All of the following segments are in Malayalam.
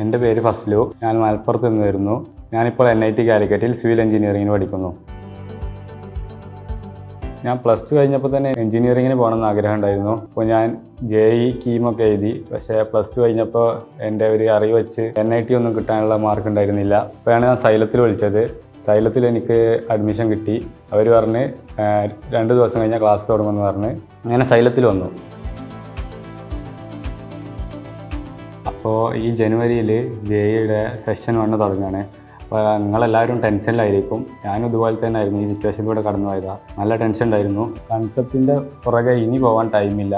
എൻ്റെ പേര് ഫസ്ലു. ഞാൻ മലപ്പുറത്ത് നിന്ന് വരുന്നു. ഞാനിപ്പോൾ NIT കാലിക്കറ്റിൽ സിവിൽ എഞ്ചിനീയറിംഗിന് പഠിക്കുന്നു. ഞാൻ +2 കഴിഞ്ഞപ്പോൾ തന്നെ എഞ്ചിനീയറിങ്ങിന് പോകണമെന്ന് ആഗ്രഹം ഉണ്ടായിരുന്നു. അപ്പോൾ ഞാൻ JEE കീമൊക്കെ എഴുതി. പക്ഷേ +2 കഴിഞ്ഞപ്പോൾ എൻ്റെ ഒരു അറിവ് വെച്ച് NIT ഒന്നും കിട്ടാനുള്ള മാർക്ക് ഉണ്ടായിരുന്നില്ല. അപ്പോഴാണ് ഞാൻ സൈലത്തിൽ വിളിച്ചത്. സൈലത്തിൽ എനിക്ക് അഡ്മിഷൻ കിട്ടി. അവർ പറഞ്ഞ് 2 ദിവസം കഴിഞ്ഞാൽ ക്ലാസ് തുടങ്ങുമെന്ന് പറഞ്ഞ് അങ്ങനെ സൈലത്തിൽ വന്നു. അപ്പോൾ ഈ ജനുവരിയിൽ JEEയുടെ സെഷൻ 1 തുടങ്ങുകയാണ്. അപ്പോൾ നിങ്ങളെല്ലാവരും ടെൻഷനിലായിരിക്കും. ഞാനും ഇതുപോലെ തന്നെ ആയിരുന്നു. ഈ സിറ്റുവേഷനിലൂടെ കടന്നു പോയതാണ്. നല്ല ടെൻഷൻ ഉണ്ടായിരുന്നു. കൺസെപ്റ്റിൻ്റെ പുറകെ ഇനി പോകാൻ ടൈമില്ല.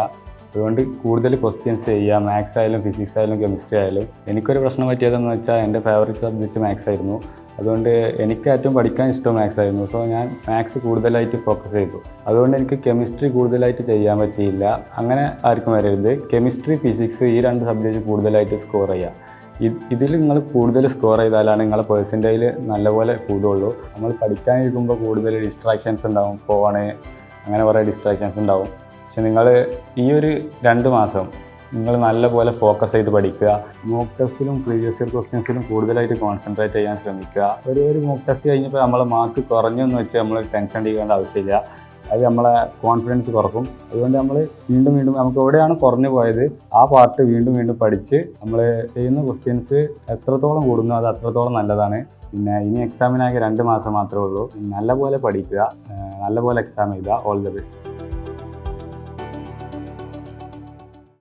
അതുകൊണ്ട് കൂടുതൽ ക്വസ്റ്റ്യൻസ് ചെയ്യുക. മാത്സ് ആയാലും ഫിസിക്സ് ആയാലും കെമിസ്ട്രി ആയാലും. എനിക്കൊരു പ്രശ്നം പറ്റിയതെന്ന് വെച്ചാൽ എൻ്റെ ഫേവറേറ്റ് സബ്ജക്റ്റ് മാത്സ് ആയിരുന്നു. അതുകൊണ്ട് എനിക്ക് ഏറ്റവും പഠിക്കാൻ ഇഷ്ടം മാത്സ് ആയിരുന്നു. സോ ഞാൻ മാത്സ് കൂടുതലായിട്ട് ഫോക്കസ് ചെയ്തു. അതുകൊണ്ട് എനിക്ക് കെമിസ്ട്രി കൂടുതലായിട്ട് ചെയ്യാൻ പറ്റിയില്ല. അങ്ങനെ ആർക്കും വരരുത്. കെമിസ്ട്രി ഫിസിക്സ് ഈ 2 സബ്ജക്റ്റ് കൂടുതലായിട്ട് സ്കോർ ചെയ്യുക. ഇതിൽ നിങ്ങൾ കൂടുതൽ സ്കോർ ചെയ്താലാണ് നിങ്ങളെ പെർസെൻറ്റേജിൽ നല്ലപോലെ കൂടുകയുള്ളൂ. നമ്മൾ പഠിക്കാനിരിക്കുമ്പോൾ കൂടുതൽ ഡിസ്ട്രാക്ഷൻസ് ഉണ്ടാവും. ഫോണ് അങ്ങനെ കുറേ ഡിസ്ട്രാക്ഷൻസ് ഉണ്ടാവും. പക്ഷെ നിങ്ങൾ ഈ ഒരു 2 മാസം നിങ്ങൾ നല്ലപോലെ ഫോക്കസ് ചെയ്ത് പഠിക്കുക. മോക്ക് ടെസ്റ്റിലും പ്രീവിയസ് ഇയർ ക്വസ്റ്റ്യൻസിലും കൂടുതലായിട്ട് കോൺസെൻട്രേറ്റ് ചെയ്യാൻ ശ്രമിക്കുക. ഒരു മോക്ക് ടെസ്റ്റ് കഴിഞ്ഞപ്പോൾ നമ്മളെ മാർക്ക് കുറഞ്ഞു എന്ന് വെച്ച് നമ്മൾ ടെൻഷൻ അടിക്കേണ്ട ആവശ്യമില്ല. അത് നമ്മളെ കോൺഫിഡൻസ് കുറക്കും. അതുകൊണ്ട് നമ്മൾ വീണ്ടും നമുക്ക് എവിടെയാണ് കുറഞ്ഞു പോയത് ആ പാർട്ട് വീണ്ടും പഠിച്ച് നമ്മൾ ചെയ്യുന്ന ക്വസ്റ്റ്യൻസ് എത്രത്തോളം കൂടുന്നു അത് അത്രത്തോളം നല്ലതാണ്. പിന്നെ ഇനി എക്സാമിനാകെ 2 മാസം മാത്രമേ ഉള്ളൂ. നല്ലപോലെ പഠിക്കുക, നല്ലപോലെ എക്സാം എഴുതുക. All the best.